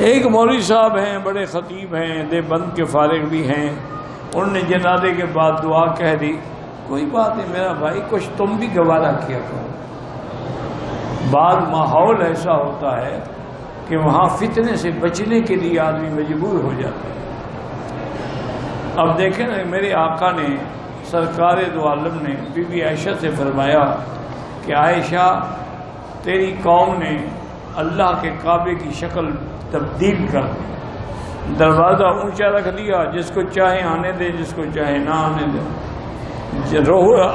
ایک مولوی صاحب ہیں، بڑے خطیب ہیں، دیوبند کے فارغ بھی ہیں، انہوں نے جنازے کے بعد دعا کہہ دی، کوئی بات نہیں میرا بھائی، کچھ تم بھی گوارا کیا کرو۔ بعض ماحول ایسا ہوتا ہے کہ وہاں فتنے سے بچنے کے لیے آدمی مجبور ہو جاتا ہے۔ اب دیکھیں نا، میرے آقا نے سرکار دو عالم نے بی بی عائشہ سے فرمایا کہ عائشہ تیری قوم نے اللہ کے کعبے کی شکل تبدیل کر دی، دروازہ اونچا رکھ دیا، جس کو چاہے آنے دے، جس کو چاہے نہ آنے دے۔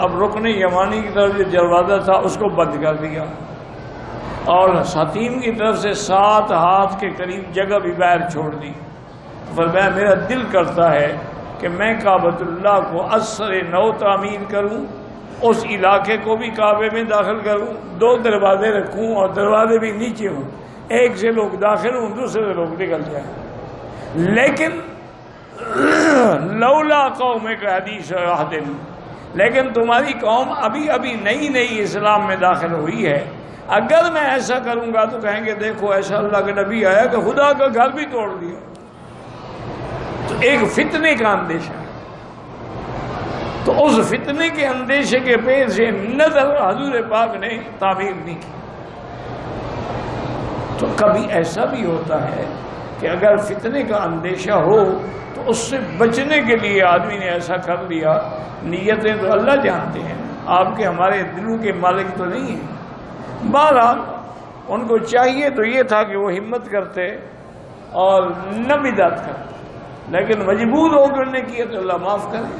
اب رکن یمانی کی طرف جو دروازہ تھا اس کو بند کر دیا، اور حتیم کی طرف سے 7 ہاتھ کے قریب جگہ بھی باہر چھوڑ دی۔ فرمایا میرا دل کرتا ہے کہ میں کعبۃ اللہ کو اثر نو تعمیر کروں، اس علاقے کو بھی کعبے میں داخل کروں، 2 دروازے رکھوں اور دروازے بھی نیچے ہوں، ایک سے لوگ داخل ہوں، دوسرے سے لوگ نکل جائیں۔ لیکن لولا قومک حدیث عہد، لیکن تمہاری قوم ابھی نئی اسلام میں داخل ہوئی ہے، اگر میں ایسا کروں گا تو کہیں گے دیکھو ایسا اللہ کے نبی آیا کہ خدا کا گھر بھی توڑ دیا۔ تو ایک فتنے کا اندیشہ ہے، تو اس فتنے کے اندیشے کے پیش نظر حضور پاک نے تعمیر نہیں کی۔ تو کبھی ایسا بھی ہوتا ہے کہ اگر فتنے کا اندیشہ ہو تو اس سے بچنے کے لیے آدمی نے ایسا کر لیا۔ نیتیں تو اللہ جانتے ہیں، آپ کے ہمارے دلوں کے مالک تو نہیں ہیں۔ بہرحال ان کو چاہیے تو یہ تھا کہ وہ ہمت کرتے اور نہ بدعت کرتے، لیکن مجبور ہو کر نے کیا تو اللہ معاف کرے۔